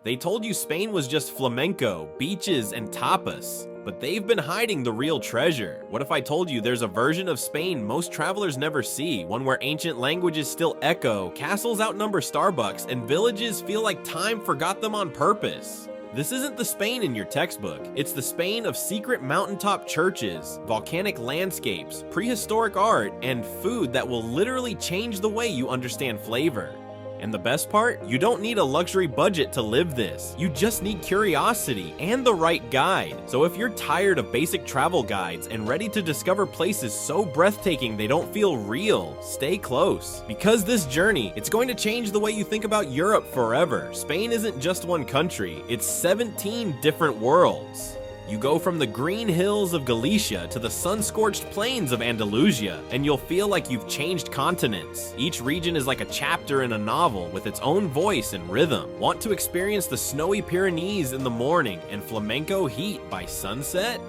They told you Spain was just flamenco, beaches, and tapas. But they've been hiding the real treasure. What if I told you there's a version of Spain most travelers never see, one where ancient languages still echo, castles outnumber Starbucks, and villages feel like time forgot them on purpose? This isn't the Spain in your textbook. It's the Spain of secret mountaintop churches, volcanic landscapes, prehistoric art, and food that will literally change the way you understand flavor. And the best part? You don't need a luxury budget to live this. You just need curiosity and the right guide. So if you're tired of basic travel guides and ready to discover places so breathtaking they don't feel real, stay close. Because this journey, it's going to change the way you think about Europe forever. Spain isn't just one country, it's 17 different worlds. You go from the green hills of Galicia to the sun-scorched plains of Andalusia, and you'll feel like you've changed continents. Each region is like a chapter in a novel with its own voice and rhythm. Want to experience the snowy Pyrenees in the morning and flamenco heat by sunset?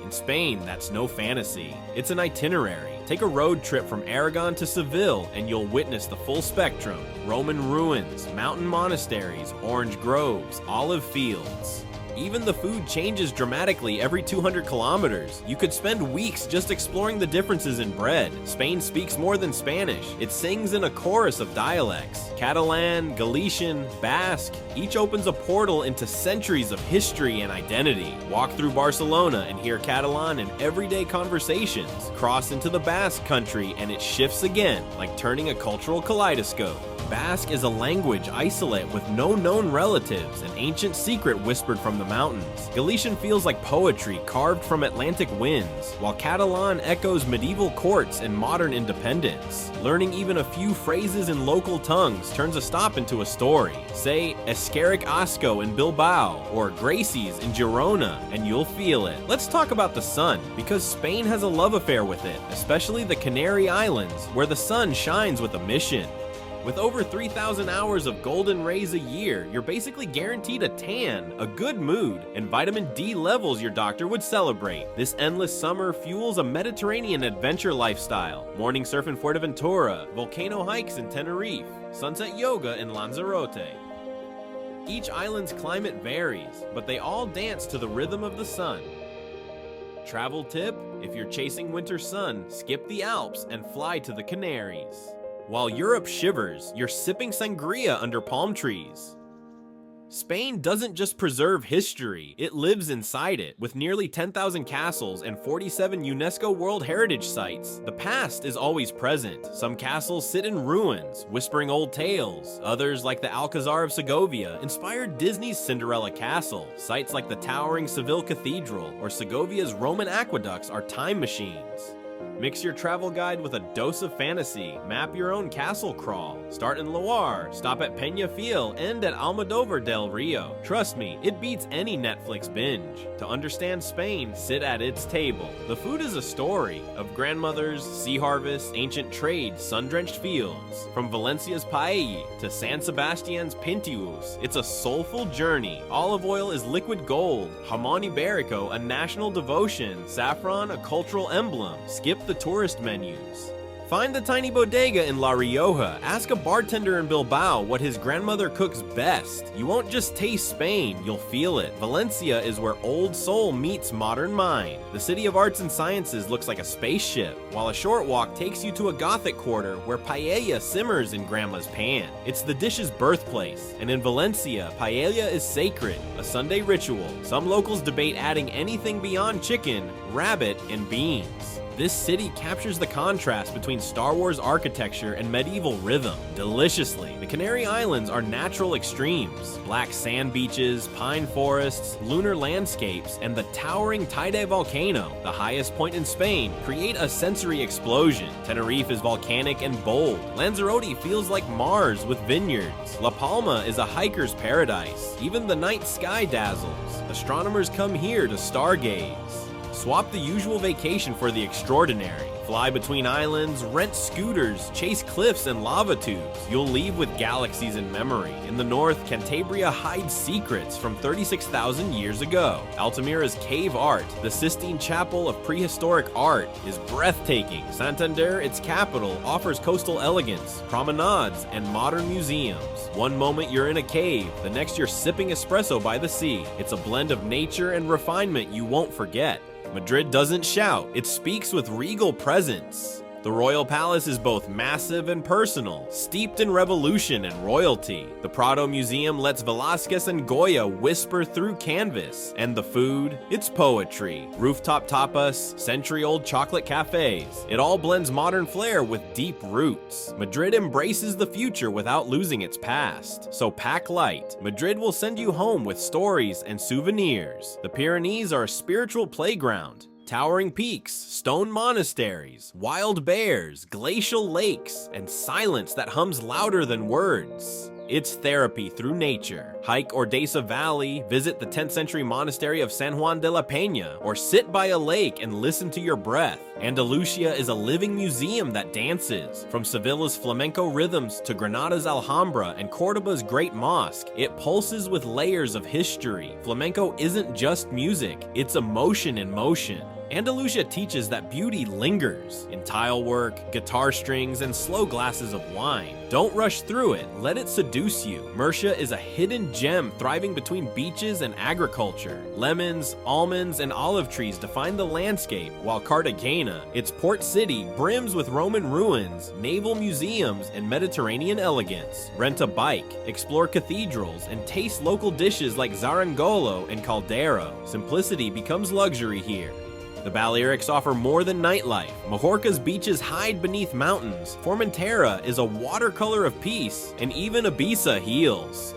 In Spain, that's no fantasy. It's an itinerary. Take a road trip from Aragon to Seville and you'll witness the full spectrum. Roman ruins, mountain monasteries, orange groves, olive fields. Even the food changes dramatically every 200 kilometers. You could spend weeks just exploring the differences in bread. Spain speaks more than Spanish. It sings in a chorus of dialects. Catalan, Galician, Basque, each opens a portal into centuries of history and identity. Walk through Barcelona and hear Catalan in everyday conversations. Cross into the Basque country and it shifts again, like turning a cultural kaleidoscope. Basque is a language isolate with no known relatives, an ancient secret whispered from the mountains. Galician feels like poetry carved from Atlantic winds, while Catalan echoes medieval courts and modern independence. Learning even a few phrases in local tongues turns a stop into a story. Say Eskerrik Asko in Bilbao or Gracie's in Girona, and you'll feel it. Let's talk about the sun, because Spain has a love affair with it, especially the Canary Islands, where the sun shines with a mission. With over 3,000 hours of golden rays a year, you're basically guaranteed a tan, a good mood, and vitamin D levels your doctor would celebrate. This endless summer fuels a Mediterranean adventure lifestyle. Morning surf in Fuerteventura, volcano hikes in Tenerife, sunset yoga in Lanzarote. Each island's climate varies, but they all dance to the rhythm of the sun. Travel tip: if you're chasing winter sun, skip the Alps and fly to the Canaries. While Europe shivers, you're sipping sangria under palm trees. Spain doesn't just preserve history, it lives inside it. With nearly 10,000 castles and 47 UNESCO World Heritage Sites, the past is always present. Some castles sit in ruins, whispering old tales. Others, like the Alcazar of Segovia, inspired Disney's Cinderella Castle. Sites like the towering Seville Cathedral or Segovia's Roman aqueducts are time machines. Mix your travel guide with a dose of fantasy. Map your own castle crawl. Start in Loire, stop at Peñafiel, end at Almodóvar del Rio. Trust me, it beats any Netflix binge. To understand Spain, sit at its table. The food is a story of grandmothers, sea harvests, ancient trade, sun-drenched fields. From Valencia's paella to San Sebastian's pintius, it's a soulful journey. Olive oil is liquid gold. Jamón ibérico, a national devotion. Saffron, a cultural emblem. Skip the tourist menus. Find the tiny bodega in La Rioja. Ask a bartender in Bilbao what his grandmother cooks best. You won't just taste Spain, you'll feel it. Valencia is where old soul meets modern mind. The city of arts and sciences looks like a spaceship, while a short walk takes you to a Gothic quarter where paella simmers in grandma's pan. It's the dish's birthplace, and in Valencia, paella is sacred, a Sunday ritual. Some locals debate adding anything beyond chicken, rabbit, and beans. This city captures the contrast between Star Wars architecture and medieval rhythm deliciously. The Canary Islands are natural extremes. Black sand beaches, pine forests, lunar landscapes, and the towering Teide volcano, the highest point in Spain, create a sensory explosion. Tenerife is volcanic and bold. Lanzarote feels like Mars with vineyards. La Palma is a hiker's paradise. Even the night sky dazzles. Astronomers come here to stargaze. Swap the usual vacation for the extraordinary. Fly between islands, rent scooters, chase cliffs and lava tubes. You'll leave with galaxies in memory. In the north, Cantabria hides secrets from 36,000 years ago. Altamira's cave art, the Sistine Chapel of prehistoric art, is breathtaking. Santander, its capital, offers coastal elegance, promenades, and modern museums. One moment you're in a cave, the next you're sipping espresso by the sea. It's a blend of nature and refinement you won't forget. Madrid doesn't shout, it speaks with regal presence. The royal palace is both massive and personal, steeped in revolution and royalty. The Prado Museum lets Velázquez and Goya whisper through canvas. And the food? It's poetry. Rooftop tapas, century-old chocolate cafes. It all blends modern flair with deep roots. Madrid embraces the future without losing its past. So pack light. Madrid will send you home with stories and souvenirs. The Pyrenees are a spiritual playground. Towering peaks, stone monasteries, wild bears, glacial lakes, and silence that hums louder than words. It's therapy through nature. Hike Ordesa Valley, visit the 10th century monastery of San Juan de la Peña, or sit by a lake and listen to your breath. Andalusia is a living museum that dances. From Sevilla's flamenco rhythms to Granada's Alhambra and Cordoba's Great Mosque, it pulses with layers of history. Flamenco isn't just music, it's emotion in motion. Andalusia teaches that beauty lingers in tile work, guitar strings, and slow glasses of wine. Don't rush through it, let it seduce you. Murcia is a hidden gem thriving between beaches and agriculture. Lemons, almonds, and olive trees define the landscape, while Cartagena, its port city, brims with Roman ruins, naval museums, and Mediterranean elegance. Rent a bike, explore cathedrals, and taste local dishes like zarangolo and caldero. Simplicity becomes luxury here. The Balearics offer more than nightlife. Majorca's beaches hide beneath mountains. Formentera is a watercolor of peace, and even Ibiza heals.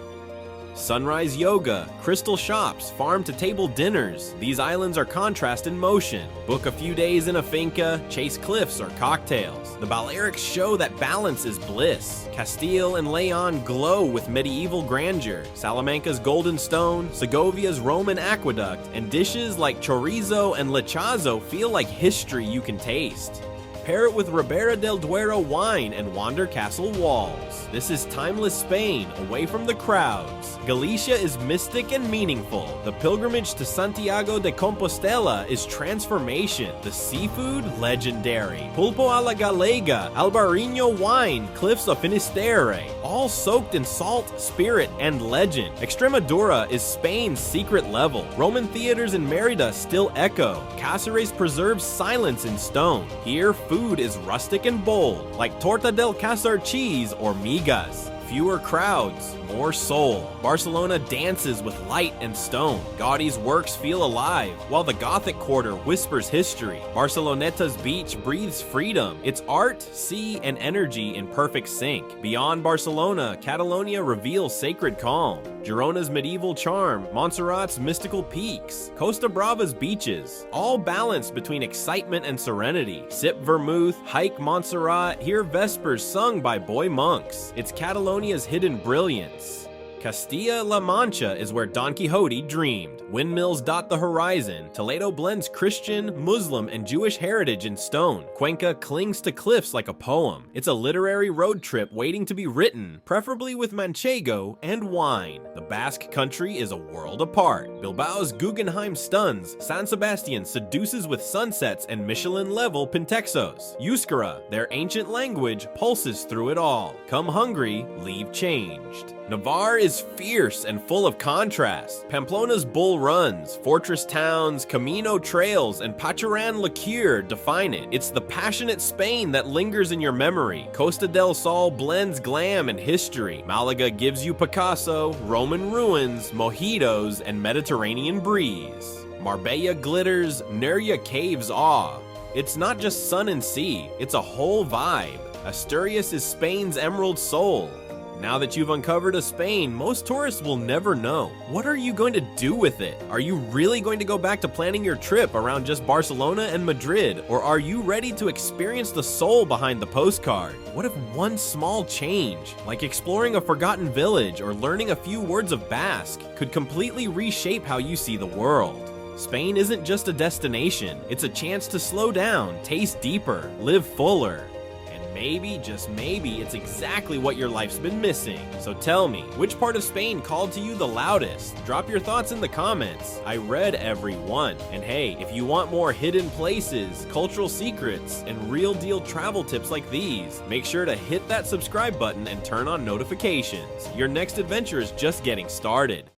Sunrise yoga, crystal shops, farm-to-table dinners. These islands are contrast in motion. Book a few days in a finca, chase cliffs or cocktails. The Balearics show that balance is bliss. Castile and Leon glow with medieval grandeur. Salamanca's golden stone, Segovia's Roman aqueduct, and dishes like chorizo and lechazo feel like history you can taste. Pair it with Ribera del Duero wine and wander castle walls. This is timeless Spain, away from the crowds. Galicia is mystic and meaningful. The pilgrimage to Santiago de Compostela is transformation. The seafood, legendary. Pulpo a la Galega, Albarino wine, cliffs of Finisterre, all soaked in salt, spirit, and legend. Extremadura is Spain's secret level. Roman theaters in Merida still echo. Cáceres preserves silence in stone. Here, food is rustic and bold, like torta del Cazar cheese or migas. Fewer crowds, more soul. Barcelona dances with light and stone. Gaudi's works feel alive, while the Gothic Quarter whispers history. Barceloneta's beach breathes freedom. Its art, sea, and energy in perfect sync. Beyond Barcelona, Catalonia reveals sacred calm. Girona's medieval charm, Montserrat's mystical peaks, Costa Brava's beaches, all balanced between excitement and serenity. Sip vermouth, hike Montserrat, hear vespers sung by boy monks. It's Catalonia's hidden brilliance. Castilla-La Mancha is where Don Quixote dreamed. Windmills dot the horizon. Toledo blends Christian, Muslim, and Jewish heritage in stone. Cuenca clings to cliffs like a poem. It's a literary road trip waiting to be written, preferably with manchego and wine. The Basque country is a world apart. Bilbao's Guggenheim stuns. San Sebastian seduces with sunsets and Michelin-level Pintexos. Euskara, their ancient language, pulses through it all. Come hungry, leave changed. Navarre is fierce and full of contrast. Pamplona's bull runs, fortress towns, Camino trails, and Pacharan liqueur define it. It's the passionate Spain that lingers in your memory. Costa del Sol blends glam and history. Malaga gives you Picasso, Roman ruins, mojitos, and Mediterranean breeze. Marbella glitters, Nerja caves awe. It's not just sun and sea, it's a whole vibe. Asturias is Spain's emerald soul. Now that you've uncovered a Spain most tourists will never know. What are you going to do with it? Are you really going to go back to planning your trip around just Barcelona and Madrid? Or are you ready to experience the soul behind the postcard? What if one small change, like exploring a forgotten village or learning a few words of Basque, could completely reshape how you see the world? Spain isn't just a destination, it's a chance to slow down, taste deeper, live fuller. And maybe, just maybe, it's exactly what your life's been missing. So tell me, which part of Spain called to you the loudest? Drop your thoughts in the comments. I read every one. And hey, if you want more hidden places, cultural secrets, and real deal travel tips like these, make sure to hit that subscribe button and turn on notifications. Your next adventure is just getting started.